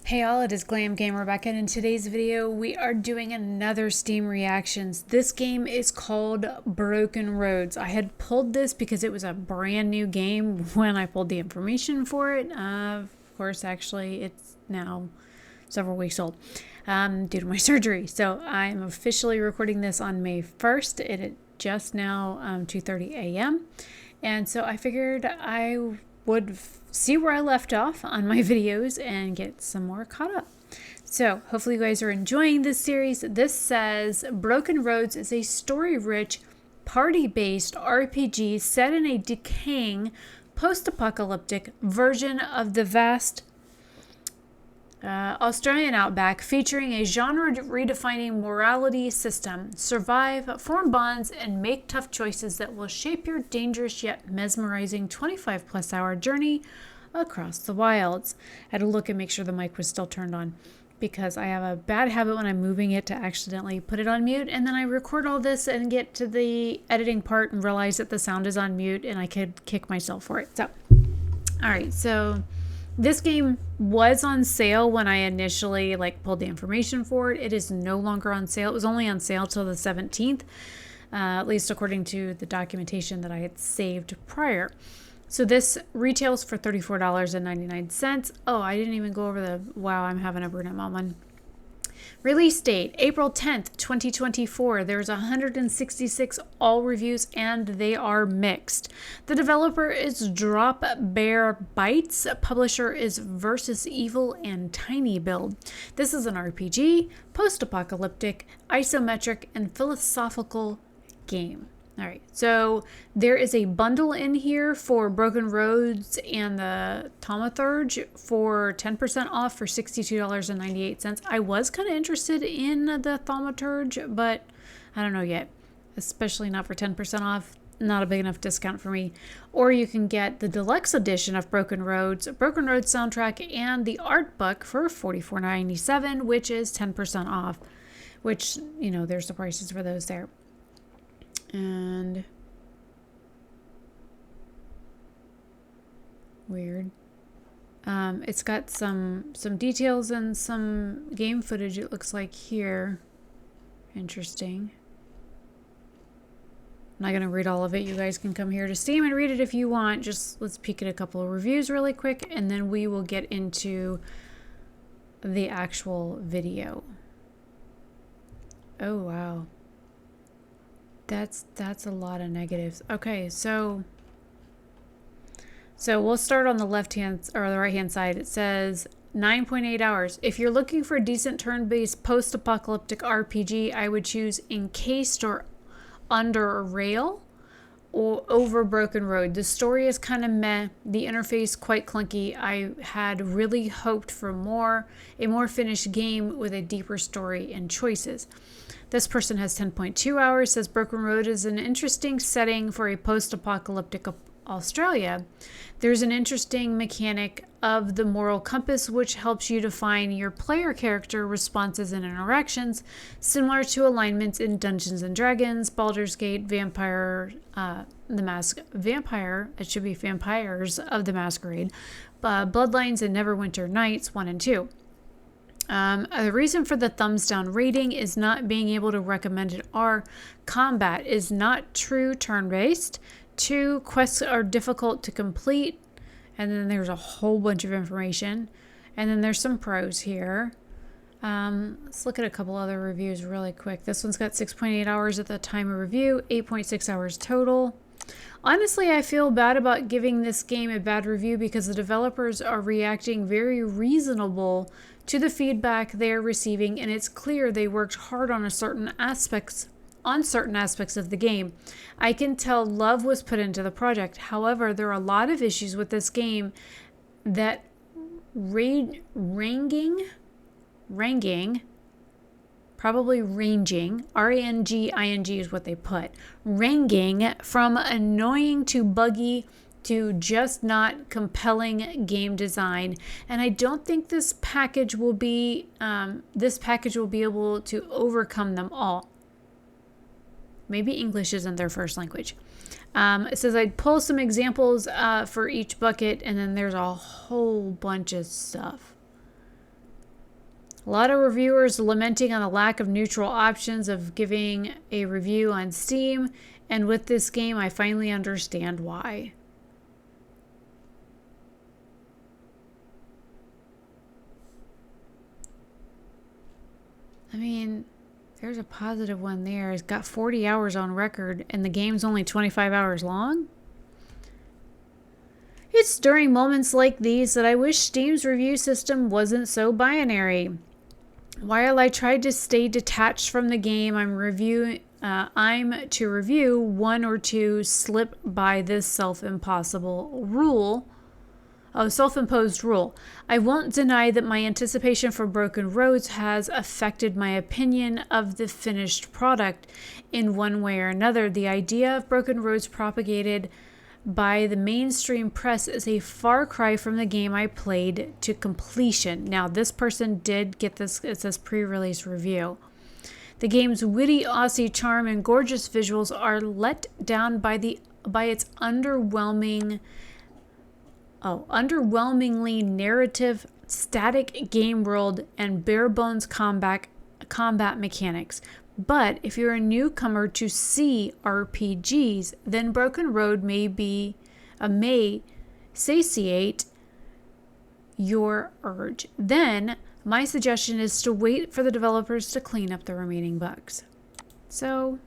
Hey all, it is Glam Gamer back, and in today's video we are doing another Steam Reactions. This game is called Broken Roads. I had pulled this because it was a brand new game when I pulled the information for it. Of course, actually, it's now several weeks old due to my surgery. So I'm officially recording this on May 1st. It is just now 2:30 a.m. And so I figured I would see where I left off on my videos and get some more caught up. So hopefully you guys are enjoying this series. This says Broken Roads is a story-rich, party-based RPG set in a decaying, post-apocalyptic version of the vast Australian outback, featuring a genre-redefining morality system. Survive, form bonds, and make tough choices that will shape your dangerous yet mesmerizing 25-plus hour journey across the wilds. I had to look and make sure the mic was still turned on, because I have a bad habit when I'm moving it to accidentally put it on mute, and then I record all this and get to the editing part and realize that the sound is on mute, and I could kick myself for it. So, all right, so this game was on sale when I initially pulled the information for it. It is no longer on sale. It was only on sale till the 17th, at least according to the documentation that I had saved prior. So this retails for $34.99. Oh, I didn't even go over the, wow, I'm having a brunette moment. Release date, April 10th, 2024. There's 166 all reviews and they are mixed. The developer is Drop Bear Bytes. Publisher is Versus Evil and tinyBuild. This is an RPG, post-apocalyptic, isometric, and philosophical game. All right, so there is a bundle in here for Broken Roads and the Thaumaturge for 10% off for $62.98. I was kind of interested in the Thaumaturge, but I don't know yet, especially not for 10% off. Not a big enough discount for me. Or you can get the Deluxe edition of Broken Roads soundtrack, and the Artbook for $44.97, which is 10% off, which, you know, there's the prices for those there. And weird. It's got some details and some game footage, it looks like here. Interesting. I'm not going to read all of it. You guys can come here to Steam and read it if you want. Just let's peek at a couple of reviews really quick, and then we will get into the actual video. Oh, wow. That's a lot of negatives. Okay, so we'll start on the left hand or the right hand side. It says 9.8 hours. If you're looking for a decent turn-based post-apocalyptic RPG, I would choose Encased or Under a Rail or over Broken Road. The story is kind of meh. The interface quite clunky. I had really hoped for a more finished game with a deeper story and choices. This person has 10.2 hours, says Broken Road is an interesting setting for a post-apocalyptic Australia. There's an interesting mechanic of the moral compass which helps you define your player character responses and interactions, similar to alignments in Dungeons & Dragons, Baldur's Gate, Vampire, it should be Vampires of the Masquerade, Bloodlines, and Neverwinter Nights 1 and 2. The reason for the thumbs down rating is not being able to recommend it are combat is not true turn-based. 2, quests are difficult to complete. And then there's a whole bunch of information. And then there's some pros here. Let's look at a couple other reviews really quick. This one's got 6.8 hours at the time of review, 8.6 hours total. Honestly, I feel bad about giving this game a bad review because the developers are reacting very reasonable to the feedback they're receiving, and it's clear they worked hard on certain aspects of the game. I can tell love was put into the project. However, there are a lot of issues with this game that ranging, R-A-N-G-I-N-G is what they put. Ranging from annoying to buggy to just not compelling game design. And I don't think this package will be able to overcome them all. Maybe English isn't their first language. It says I'd pull some examples for each bucket, and then there's a whole bunch of stuff. A lot of reviewers lamenting on the lack of neutral options of giving a review on Steam, and with this game, I finally understand why. I mean, there's a positive one there. It's got 40 hours on record, and the game's only 25 hours long. It's during moments like these that I wish Steam's review system wasn't so binary. While I tried to stay detached from the game, I'm to review one or two slip by this self-imposed rule. I won't deny that my anticipation for Broken Roads has affected my opinion of the finished product in one way or another. The idea of Broken Roads propagated by the mainstream press is a far cry from the game I played to completion. Now, this person did get this, it says pre-release review. The game's witty Aussie charm and gorgeous visuals are let down by its underwhelmingly narrative, static game world and bare-bones combat mechanics. But if you're a newcomer to CRPGs, then Broken Road may satiate your urge. Then my suggestion is to wait for the developers to clean up the remaining bugs. So,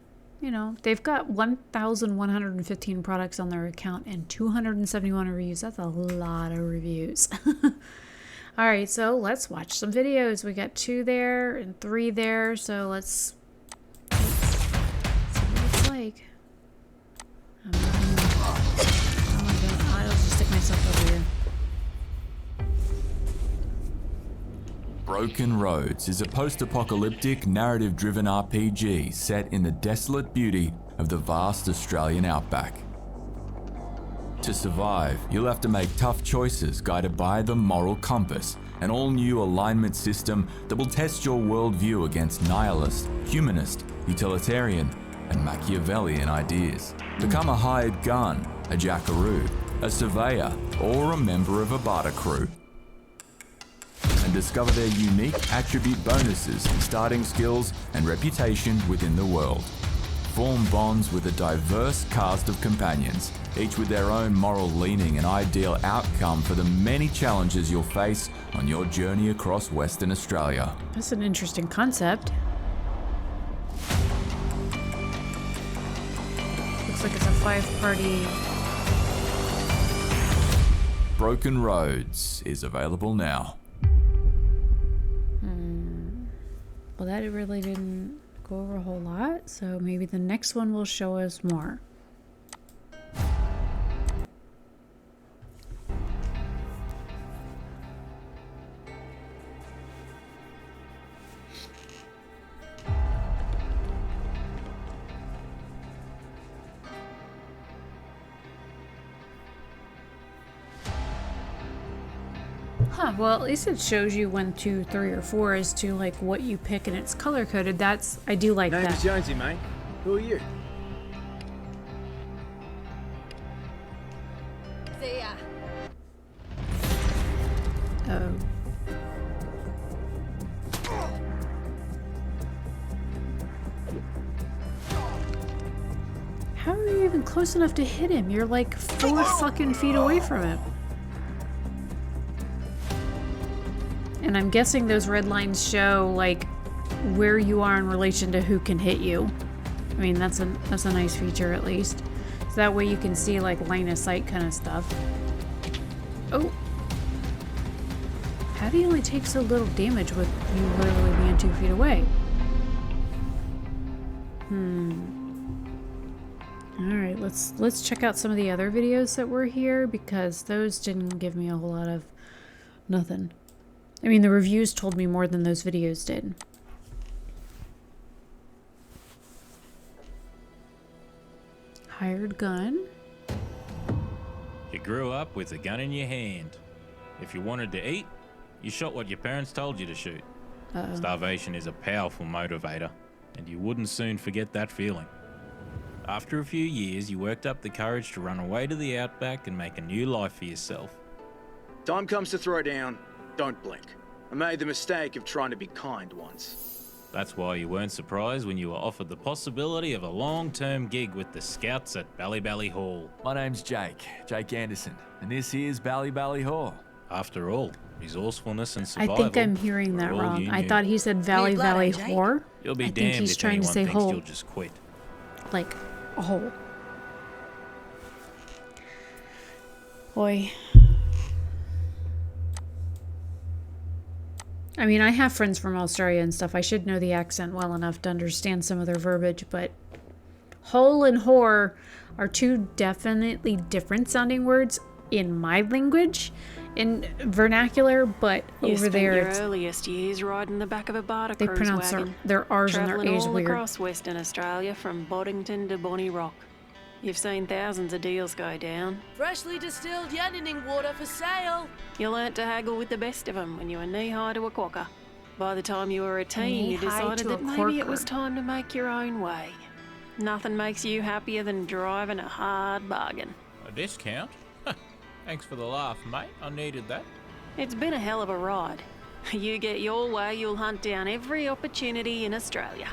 you know, they've got 1,115 products on their account and 271 reviews. That's a lot of reviews. All right, so let's watch some videos. We got 2 there and 3 there, so let's see what it's like. I'll just stick myself over here. Broken Roads is a post-apocalyptic, narrative-driven RPG set in the desolate beauty of the vast Australian outback. To survive, you'll have to make tough choices guided by the moral compass, an all-new alignment system that will test your worldview against nihilist, humanist, utilitarian, and Machiavellian ideas. Become a hired gun, a jackaroo, a surveyor, or a member of a barter crew, and discover their unique attribute bonuses, starting skills, and reputation within the world. Form bonds with a diverse cast of companions, each with their own moral leaning and ideal outcome for the many challenges you'll face on your journey across Western Australia. That's an interesting concept. Looks like it's a 5-party. Broken Roads is available now. Well, that really didn't go over a whole lot, so maybe the next one will show us more. Huh, well, at least it shows you 1, 2, 3, or 4 as to like what you pick, and it's color coded. That's, I do like that. Name's Jonesy, mate. Who are you? See ya. Oh. How are you even close enough to hit him? You're like 4 fucking feet away from him. And I'm guessing those red lines show like where you are in relation to who can hit you. I mean, that's a nice feature at least. So that way you can see like line of sight kind of stuff. Oh. How do you only take so little damage with you literally being 2 feet away? Alright, let's check out some of the other videos that were here, because those didn't give me a whole lot of nothing. I mean, the reviews told me more than those videos did. Hired gun. You grew up with a gun in your hand. If you wanted to eat, you shot what your parents told you to shoot. Starvation is a powerful motivator, and you wouldn't soon forget that feeling. After a few years, you worked up the courage to run away to the outback and make a new life for yourself. Time comes to throw down. Don't blink. I made the mistake of trying to be kind once. That's why you weren't surprised when you were offered the possibility of a long-term gig with the Scouts at Bally Hall. My name's Jake Anderson, and this here's Bally Hall. After all, resourcefulness and I survival. think I'm hearing that were all wrong. you I knew. thought he said Valley Whore. You'll be I think damned he's if trying to anyone say thinks hole. you'll just quit. Like a hole. Boy. I mean, I have friends from Australia and stuff. I should know the accent well enough to understand some of their verbiage, but hole and whore are two definitely different sounding words in my language, in vernacular, but You over there spent it's, your earliest years riding the back of a barter they cruise pronounce wagon, their R's and their travelling A's all weird. across Western Australia from Boddington to Bonnie Rock. You've seen thousands of deals go down. Freshly distilled Yanning water for sale. You learnt to haggle with the best of them when you were knee-high to a quokka. By the time you were a teen, you Knee-high decided to a that maybe it corker. was time to make your own way. Nothing makes you happier than driving a hard bargain. A discount? Thanks for the laugh, mate. I needed that. It's been a hell of a ride. You get your way, you'll hunt down every opportunity in Australia.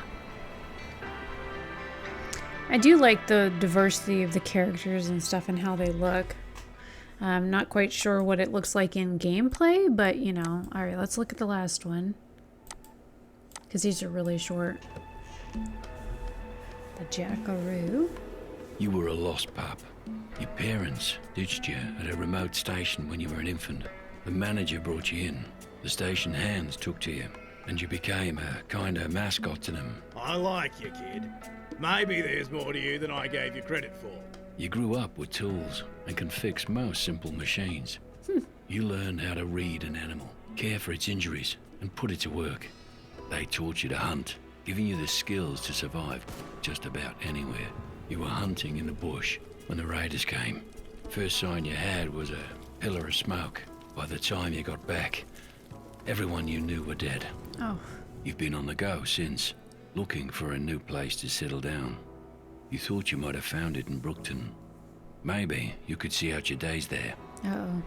I do like the diversity of the characters and stuff and how they look. I'm not quite sure what it looks like in gameplay, but you know. Alright, let's look at the last one. Because these are really short. The Jackaroo. You were a lost pup. Your parents ditched you at a remote station when you were an infant. The manager brought you in. The station hands took to you, and you became a kind of mascot to them. I like you, kid. Maybe there's more to you than I gave you credit for. You grew up with tools and can fix most simple machines. You learned how to read an animal, care for its injuries, and put it to work. They taught you to hunt, giving you the skills to survive just about anywhere. You were hunting in the bush when the raiders came. First sign you had was a pillar of smoke. By the time you got back, everyone you knew were dead. Oh. You've been on the go since, looking for a new place to settle down. You thought you might have found it in Brookton. Maybe you could see out your days there. Uh-oh.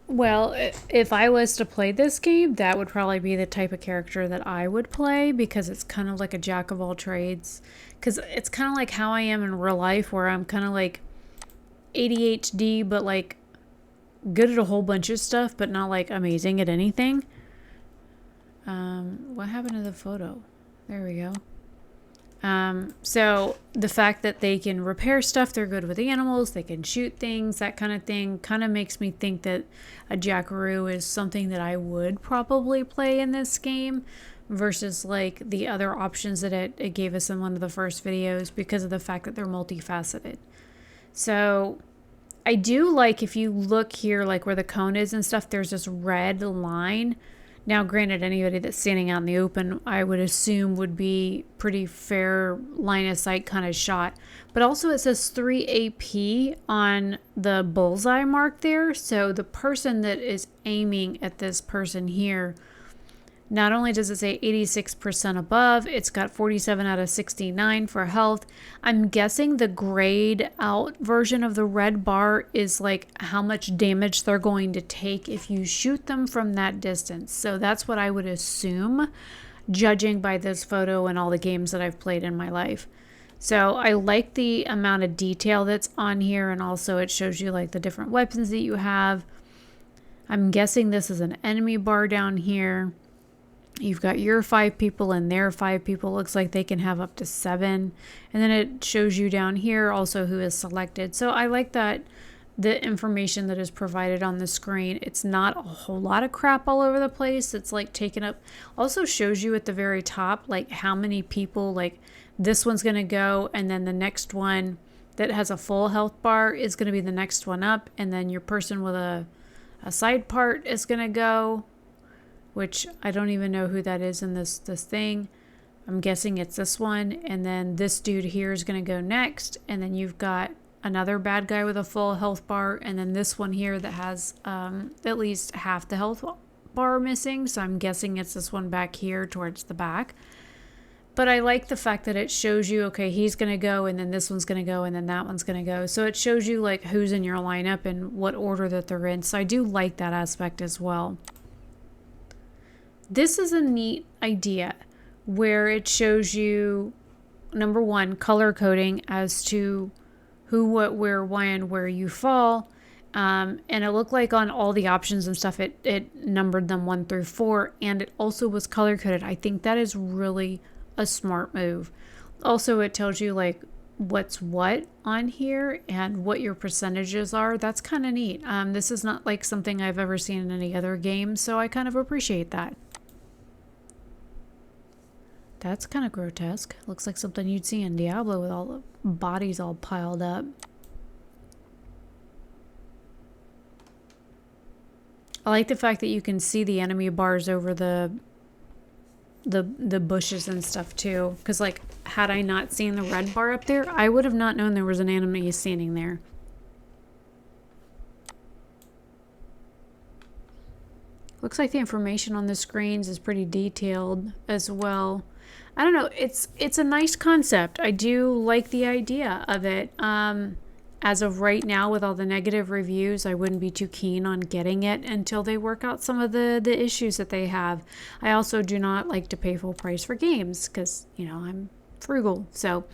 Well, if I was to play this game, that would probably be the type of character that I would play because it's kind of like a jack of all trades. Because it's kind of like how I am in real life where I'm kind of like ADHD, but like good at a whole bunch of stuff, but not like amazing at anything. What happened to the photo? There we go. So the fact that they can repair stuff, they're good with animals, they can shoot things, that kind of thing, kind of makes me think that a Jackaroo is something that I would probably play in this game versus like the other options that it gave us in one of the first videos because of the fact that they're multifaceted. So I do like, if you look here, like where the cone is and stuff, there's this red line. Now, granted, anybody that's standing out in the open, I would assume would be pretty fair line of sight kind of shot. But also it says 3 AP on the bullseye mark there. So the person that is aiming at this person here, not only does it say 86% above, it's got 47 out of 69 for health. I'm guessing the grayed out version of the red bar is like how much damage they're going to take if you shoot them from that distance. So that's what I would assume, judging by this photo and all the games that I've played in my life. So I like the amount of detail that's on here, and also it shows you like the different weapons that you have. I'm guessing this is an enemy bar down here. You've got your 5 people and their 5 people. Looks like they can have up to 7. And then it shows you down here also who is selected. So I like that the information that is provided on the screen, it's not a whole lot of crap all over the place. It's like taken up. Also shows you at the very top like how many people, like this one's going to go, and then the next one that has a full health bar is going to be the next one up. And then your person with a side part is going to go, which I don't even know who that is in this thing. I'm guessing it's this one. And then this dude here is going to go next. And then you've got another bad guy with a full health bar. And then this one here that has at least half the health bar missing. So I'm guessing it's this one back here towards the back. But I like the fact that it shows you, okay, he's going to go, and then this one's going to go, and then that one's going to go. So it shows you like who's in your lineup and what order that they're in. So I do like that aspect as well. This is a neat idea where it shows you, number one, color coding as to who, what, where, why, and where you fall. And it looked like on all the options and stuff, it numbered them 1 through 4, and it also was color coded. I think that is really a smart move. Also, it tells you like what's what on here and what your percentages are. That's kind of neat. This is not like something I've ever seen in any other game, so I kind of appreciate that. That's kind of grotesque. Looks like something you'd see in Diablo with all the bodies all piled up. I like the fact that you can see the enemy bars over the bushes and stuff too, because like had I not seen the red bar up there, I would have not known there was an enemy standing there. Looks like the information on the screens is pretty detailed as well. I don't know, it's a nice concept. I do like the idea of it. As of right now, with all the negative reviews, I wouldn't be too keen on getting it until they work out some of the issues that they have. I also do not like to pay full price for games because, you know, I'm frugal. So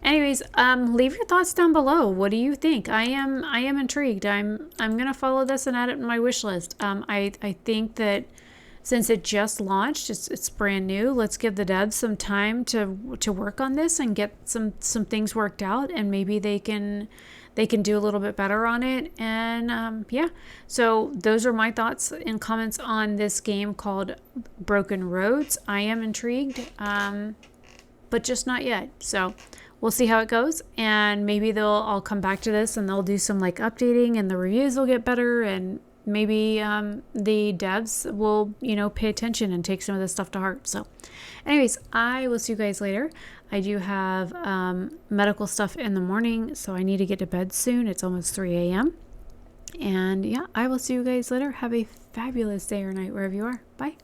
anyways, leave your thoughts down below. What do you think? I am intrigued. I'm going to follow this and add it in my wish list. I think that since it just launched, it's brand new. Let's give the devs some time to work on this and get some things worked out, and maybe they can do a little bit better on it. And yeah, so those are my thoughts and comments on this game called Broken Roads. I am intrigued, but just not yet. So we'll see how it goes, and maybe I'll come back to this and they'll do some like updating, and the reviews will get better, and maybe the devs will, you know, pay attention and take some of this stuff to heart. So anyways, I will see you guys later. I do have medical stuff in the morning, so I need to get to bed soon. It's almost 3 a.m. And yeah, I will see you guys later. Have a fabulous day or night wherever you are. Bye.